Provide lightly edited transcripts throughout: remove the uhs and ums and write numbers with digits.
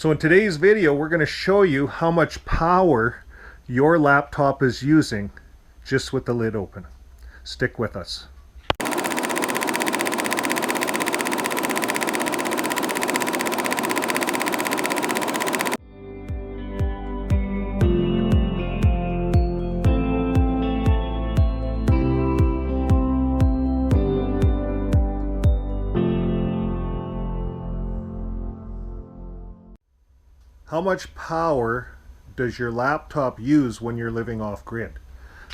So in today's video, we're going to show you how much power your laptop is using just with the lid open. Stick with us. How much power does your laptop use when you're living off grid?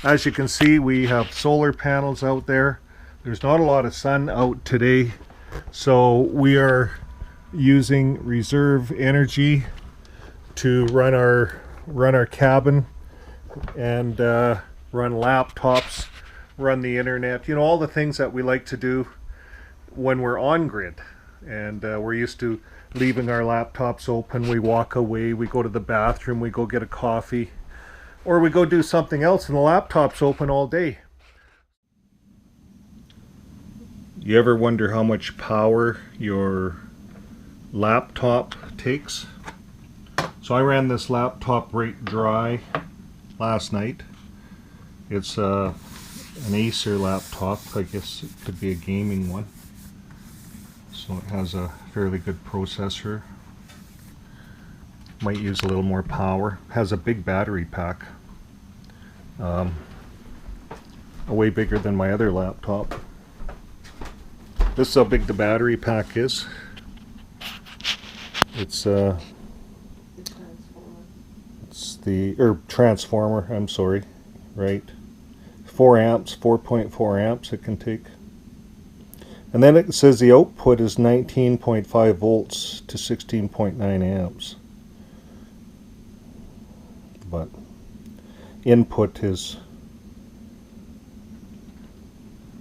As you can see, we have solar panels out there. There's not a lot of sun out today, so we are using reserve energy to run our cabin and run laptops, run the internet, you know, all the things that we like to do when we're on grid. And we're used to leaving our laptops open. We walk away, we go to the bathroom, we go get a coffee, or we go do something else and the laptop's open all day. You ever wonder how much power your laptop takes? So I ran this laptop right dry last night. It's an Acer laptop. I guess it could be a gaming one. So it has a fairly good processor. Might use a little more power. Has a big battery pack. Way bigger than my other laptop. This is how big the battery pack is. It's the transformer, I'm sorry, right? 4 amps, 4.4 amps it can take. And then it says the output is 19.5 volts to 16.9 amps. But input is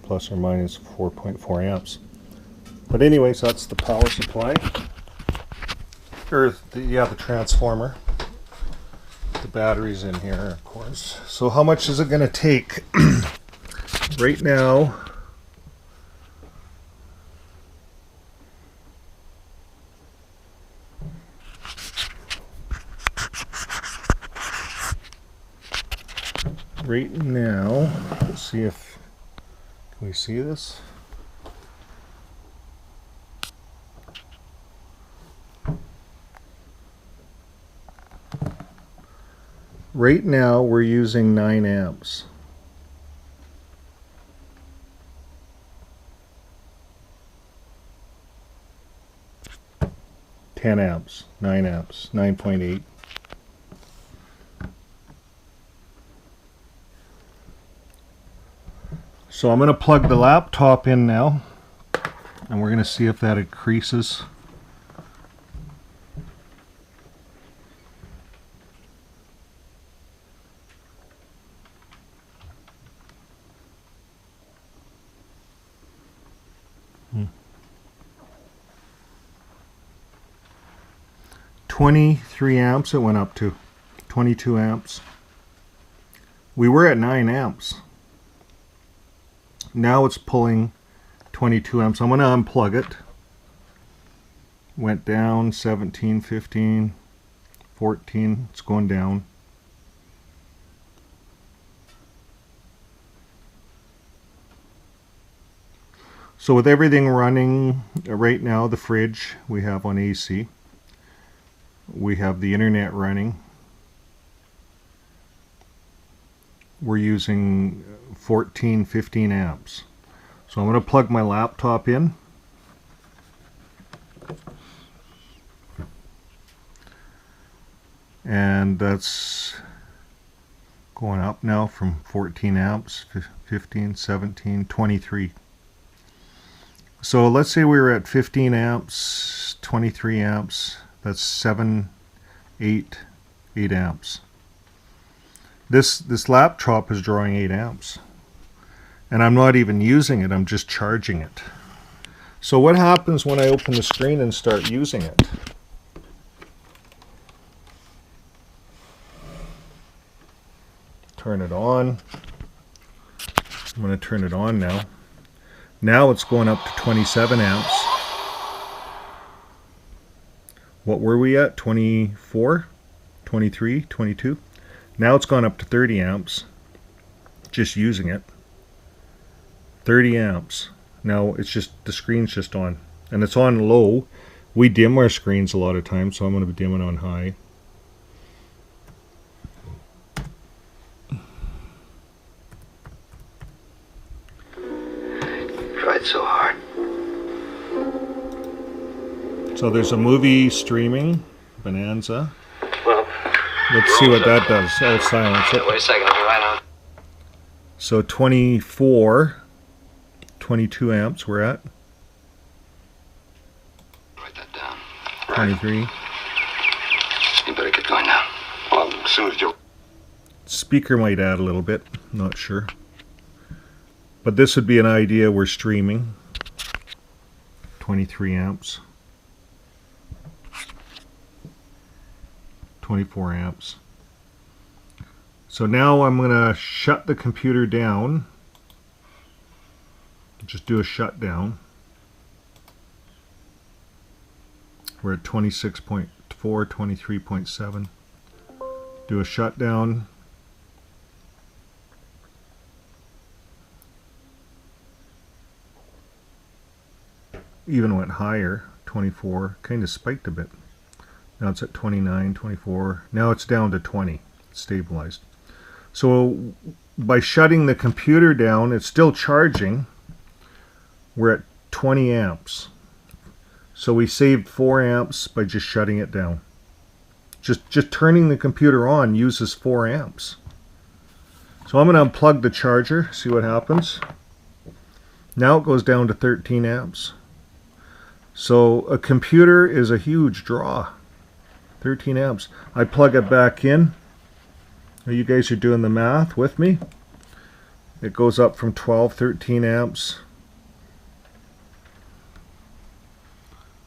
plus or minus 4.4 amps. But anyways, that's the power supply. Or the transformer. The battery's in here, of course. So how much is it going to take? Right now, let's see if, can we see this? Right now we're using 9 amps. $10 amps, 9 amps, 9.8. So I'm going to plug the laptop in now, and we're going to see if that increases. Hmm. 23 amps it went up to. 22 amps. We were at 9 amps. Now it's pulling 22 amps. I'm going to unplug it. Went down 17, 15, 14. It's going down. So with everything running right now, the fridge we have on AC. We have the internet running. We're using 14, 15 amps. So I'm going to plug my laptop in. And that's going up now from 14 amps, 15, 17, 23. So let's say we were at 15 amps, 23 amps. That's 7, 8 amps. This laptop is drawing 8 amps. And I'm not even using it, I'm just charging it. So what happens when I open the screen and start using it? Turn it on. I'm going to turn it on now. Now it's going up to 27 amps. what were we at? 24, 23, 22. Now it's gone up to 30 amps. Just using it. 30 amps. Now it's just, the screen's just on. And it's on low. We dim our screens a lot of times, so I'm going to dim it on high. Tried so hard. So there's a movie streaming, Bonanza. Well, let's see what that does. Oh, silence it. Wait a second, I'll be right on. So 24, 22 amps we're at. Write that down. 23. You better get going now. Well, as soon as you... Speaker might add a little bit, not sure. But this would be an idea, we're streaming. 23 amps. 24 amps. So now I'm going to shut the computer down. Just do a shutdown. We're at 26.4, 23.7. Do a shutdown. Even went higher, 24, kind of spiked a bit. Now it's at 29, 24. Now it's down to 20, it's stabilized. So by shutting the computer down, it's still charging. We're at 20 amps. So we saved 4 amps by just shutting it down. Just turning the computer on uses 4 amps. So I'm going to unplug the charger, see what happens. Now it goes down to 13 amps. So a computer is a huge draw. 13 amps. I plug it back in. You guys are doing the math with me. It goes up from 12, 13 amps.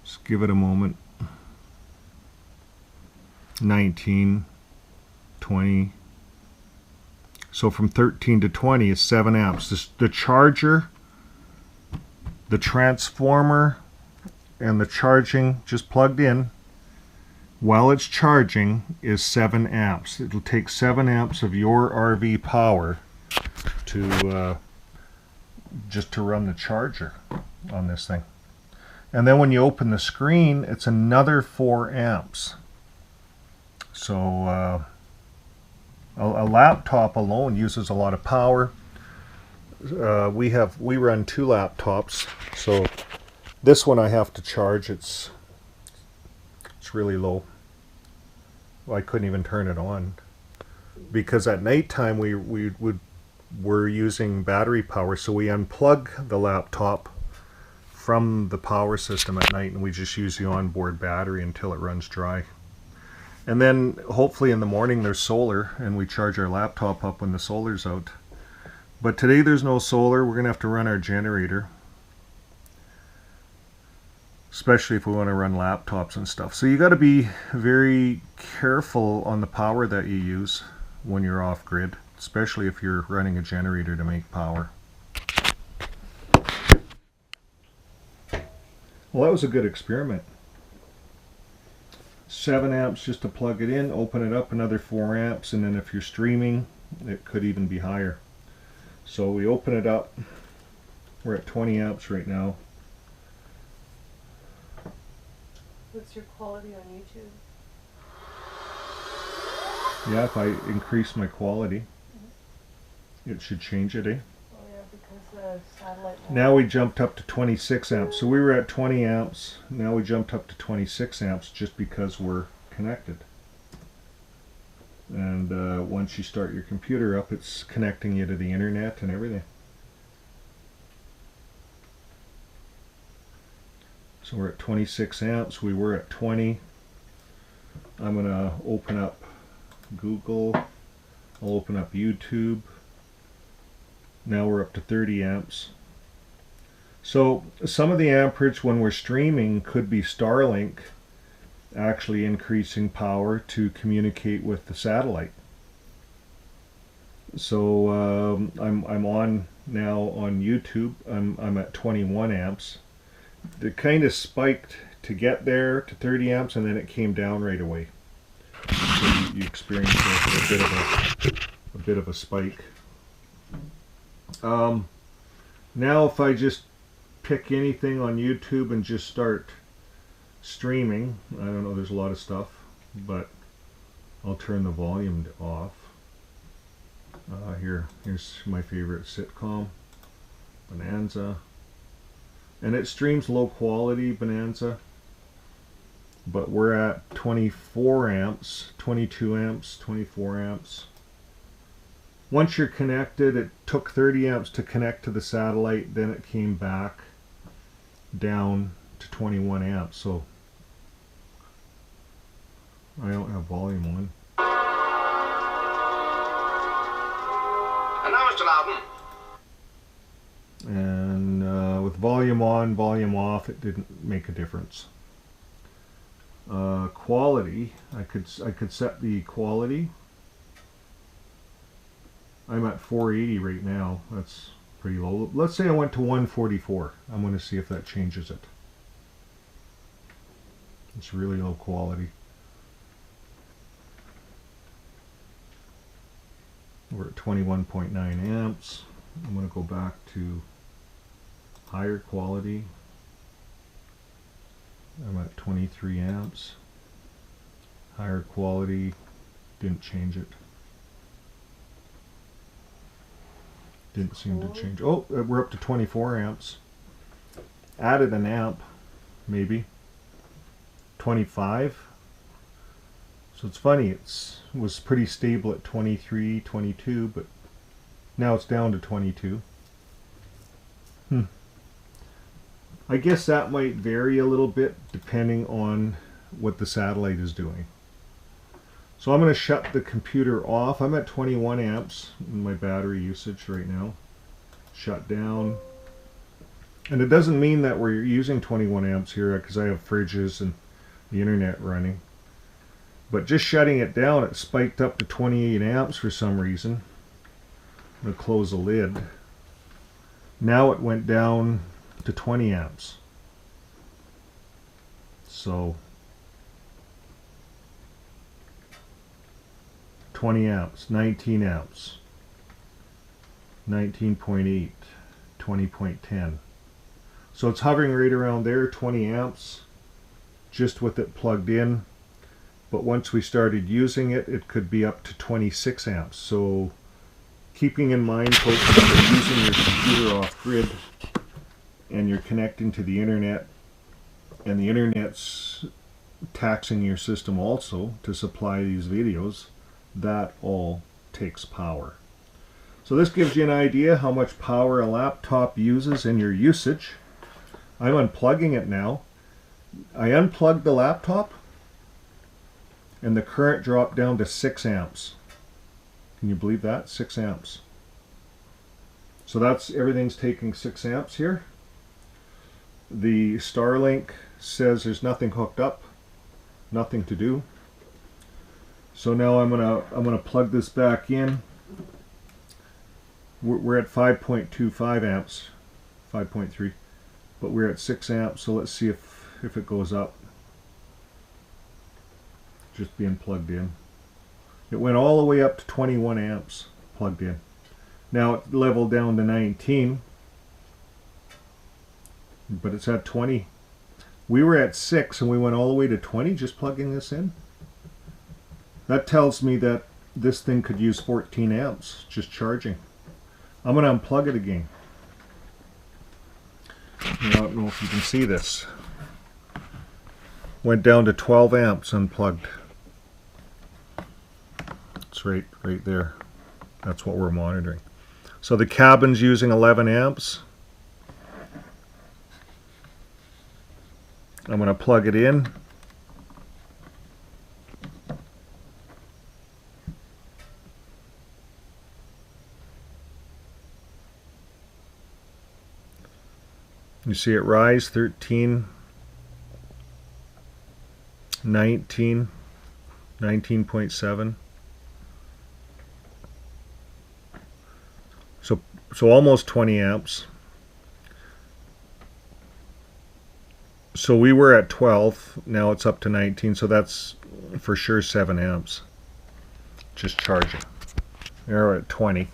Just give it a moment. 19, 20. So from 13 to 20 is 7 amps. The charger, the transformer, and the charging just plugged in while it's charging is 7 amps. It'll take 7 amps of your RV power to just to run the charger on this thing. And then when you open the screen, it's another 4 amps. So a laptop alone uses a lot of power. We run 2 laptops, so this one I have to charge. It's really low. Well, I couldn't even turn it on because at nighttime we're using battery power, so we unplug the laptop from the power system at night and we just use the onboard battery until it runs dry. And then hopefully in the morning there's solar and we charge our laptop up when the solar's out. But today there's no solar. We're gonna have to run our generator, especially if we want to run laptops and stuff. So you got to be very careful on the power that you use when you're off grid, especially if you're running a generator to make power. Well, that was a good experiment. 7 amps just to plug it in, open it up, another 4 amps, and then if you're streaming, it could even be higher. So we open it up. We're at 20 amps right now. What's your quality on YouTube? Yeah, if I increase my quality, it should change it, eh? Oh yeah, because the satellite... Now we jumped up to 26 amps. So we were at 20 amps. Now we jumped up to 26 amps just because we're connected. And once you start your computer up, it's connecting you to the internet and everything. So we're at 26 amps. We were at 20. I'm going to open up Google. I'll open up YouTube. Now we're up to 30 amps. So some of the amperage when we're streaming could be Starlink actually increasing power to communicate with the satellite. So I'm on now on YouTube. I'm at 21 amps. It kind of spiked to get there to 30 amps, and then it came down right away. So you experienced a bit of a spike. Now if I just pick anything on YouTube and just start streaming, I don't know, there's a lot of stuff, but I'll turn the volume off. Here's my favorite sitcom, Bonanza, and it streams low quality Bonanza, but we're at 24 amps, 22 amps, 24 amps. Once you're connected, it took 30 amps to connect to the satellite, then it came back down to 21 amps, so I don't have volume on. And now, Mr. Loudon. And with volume on, volume off, it didn't make a difference. Quality, I could set the quality. I'm at 480 right now. That's pretty low. Let's say I went to 144. I'm going to see if that changes it. It's really low quality. We're at 21.9 amps. I'm going to go back to higher quality. I'm at 23 amps. Higher quality, didn't change it. Didn't seem to change. Oh, we're up to 24 amps. Added an amp, maybe. 25. So it's funny, it was pretty stable at 23, 22, but now it's down to 22. I guess that might vary a little bit depending on what the satellite is doing. So I'm going to shut the computer off. I'm at 21 amps in my battery usage right now. Shut down. And it doesn't mean that we're using 21 amps here because I have fridges and the internet running. But just shutting it down, it spiked up to 28 amps for some reason. I'm going to close the lid. Now it went down to 20 amps. So 20 amps, 19 amps, 19.8, 20.10. So it's hovering right around there, 20 amps, just with it plugged in. But once we started using it, it could be up to 26 amps. So keeping in mind, folks, if you're using your computer off grid and you're connecting to the internet, and the internet's taxing your system also to supply these videos, that all takes power. So this gives you an idea how much power a laptop uses in your usage. I'm unplugging it now. I unplugged the laptop and the current dropped down to 6 amps. Can you believe that? 6 amps. So that's, everything's taking 6 amps here. The Starlink says there's nothing hooked up, nothing to do. So now I'm gonna plug this back in. We're at 5.25 amps, 5.3, but we're at 6 amps. So let's see if it goes up. Just being plugged in. It went all the way up to 21 amps plugged in. Now it leveled down to 19, but it's at 20. We were at 6 and we went all the way to 20 just plugging this in. That tells me that this thing could use 14 amps just charging. I'm going to unplug it again. I don't know if you can see this. Went down to 12 amps unplugged. It's right there. That's what we're monitoring. So the cabin's using 11 amps. I'm going to plug it in. You see it rise, 13, 19, 19.7. So almost 20 amps. So we were at 12, now it's up to 19, so that's for sure 7 amps. Just charging. Now we're at 20.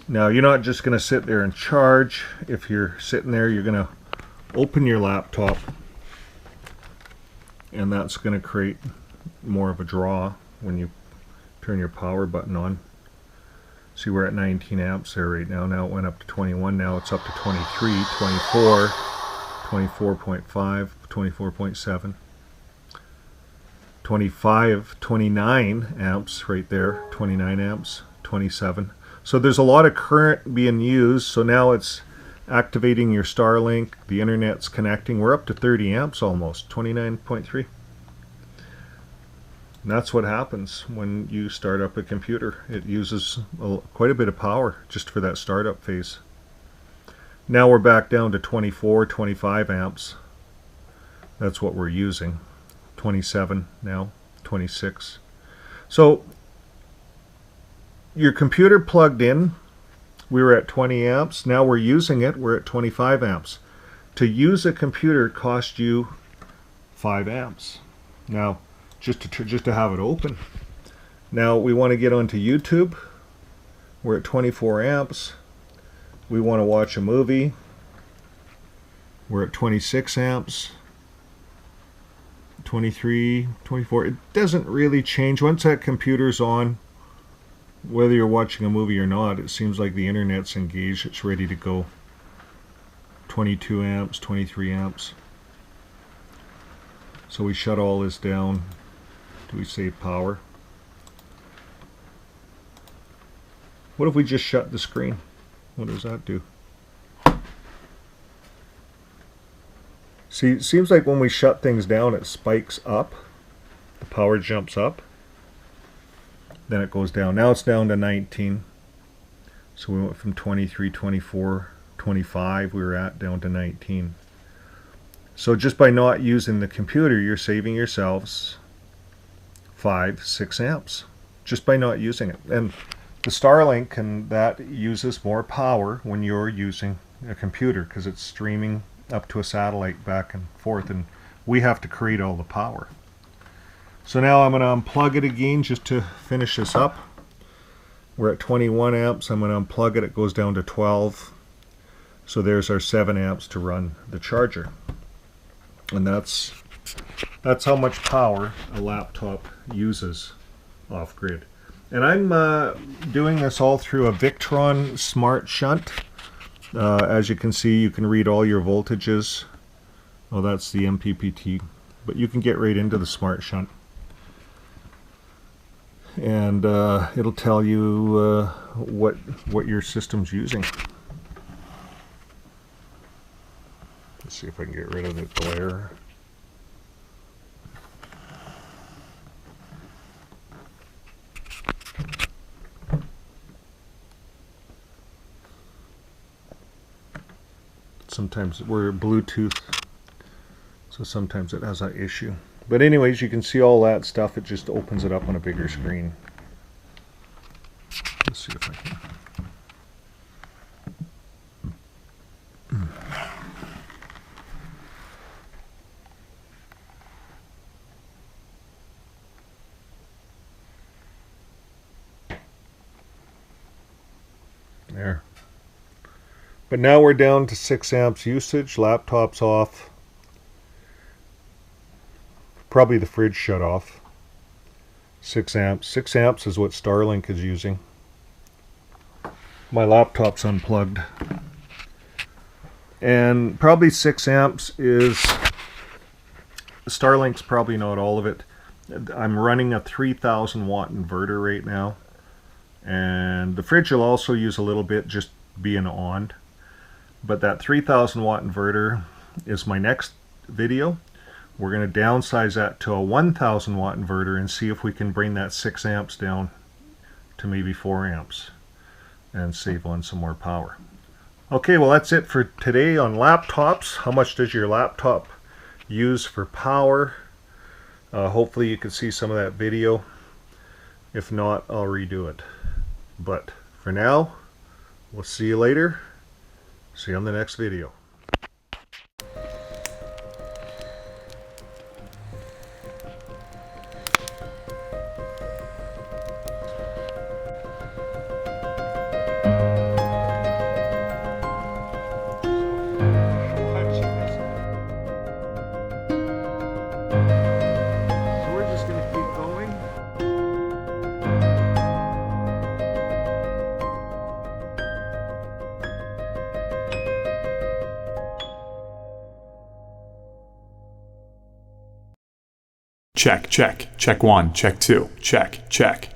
Now you're not just going to sit there and charge. If you're sitting there, you're going to open your laptop, and that's going to create more of a draw when you turn your power button on. See, we're at 19 amps there right now. Now it went up to 21. Now it's up to 23, 24, 24.5, 24.7, 25, 29 amps right there, 29 amps, 27. So there's a lot of current being used. So now it's activating your Starlink. The internet's connecting. We're up to 30 amps almost, 29.3. And that's what happens when you start up a computer. It uses quite a bit of power just for that startup phase. Now we're back down to 24, 25 amps. That's what we're using. 27 now, 26. So your computer plugged in, we were at 20 amps. Now we're using it, we're at 25 amps. To use a computer cost you 5 amps. Now, just to have it open. Now we want to get onto YouTube. We're at 24 amps. We want to watch a movie. We're at 26 amps. 23, 24. It doesn't really change. Once that computer's on, whether you're watching a movie or not, it seems like the internet's engaged. It's ready to go. 22 amps, 23 amps. So we shut all this down. Do we save power? What if we just shut the screen? What does that do? See, it seems like when we shut things down, it spikes up. The power jumps up. Then it goes down. Now it's down to 19. So we went from 23, 24, 25 we were at, down to 19. So just by not using the computer, you're saving yourselves 5, 6 amps just by not using it. And the Starlink, and that uses more power when you're using a computer because it's streaming up to a satellite back and forth, and we have to create all the power. So now I'm going to unplug it again just to finish this up. We're at 21 amps. I'm going to unplug it. It goes down to 12. So there's our 7 amps to run the charger. And that's how much power a laptop uses off-grid. And I'm doing this all through a Victron Smart Shunt. As you can see, you can read all your voltages. Oh, that's the MPPT. But you can get right into the Smart Shunt. And it'll tell you what your system's using. Let's see if I can get rid of the glare. Sometimes we're Bluetooth, so sometimes it has that issue. But anyways, you can see all that stuff. It just opens it up on a bigger screen. Let's see if I can. There. But now we're down to 6 amps usage. Laptop's off. Probably the fridge shut off. 6 amps. 6 amps is what Starlink is using. My laptop's unplugged. And probably 6 amps is... Starlink's probably not all of it. I'm running a 3,000 watt inverter right now. And the fridge will also use a little bit just being on. But that 3,000 watt inverter is my next video. We're going to downsize that to a 1,000 watt inverter and see if we can bring that 6 amps down to maybe 4 amps and save on some more power. Okay, well that's it for today on laptops. How much does your laptop use for power? Hopefully you can see some of that video. If not, I'll redo it. But for now, we'll see you later. See you on the next video. check, check, check one, check two, check, check.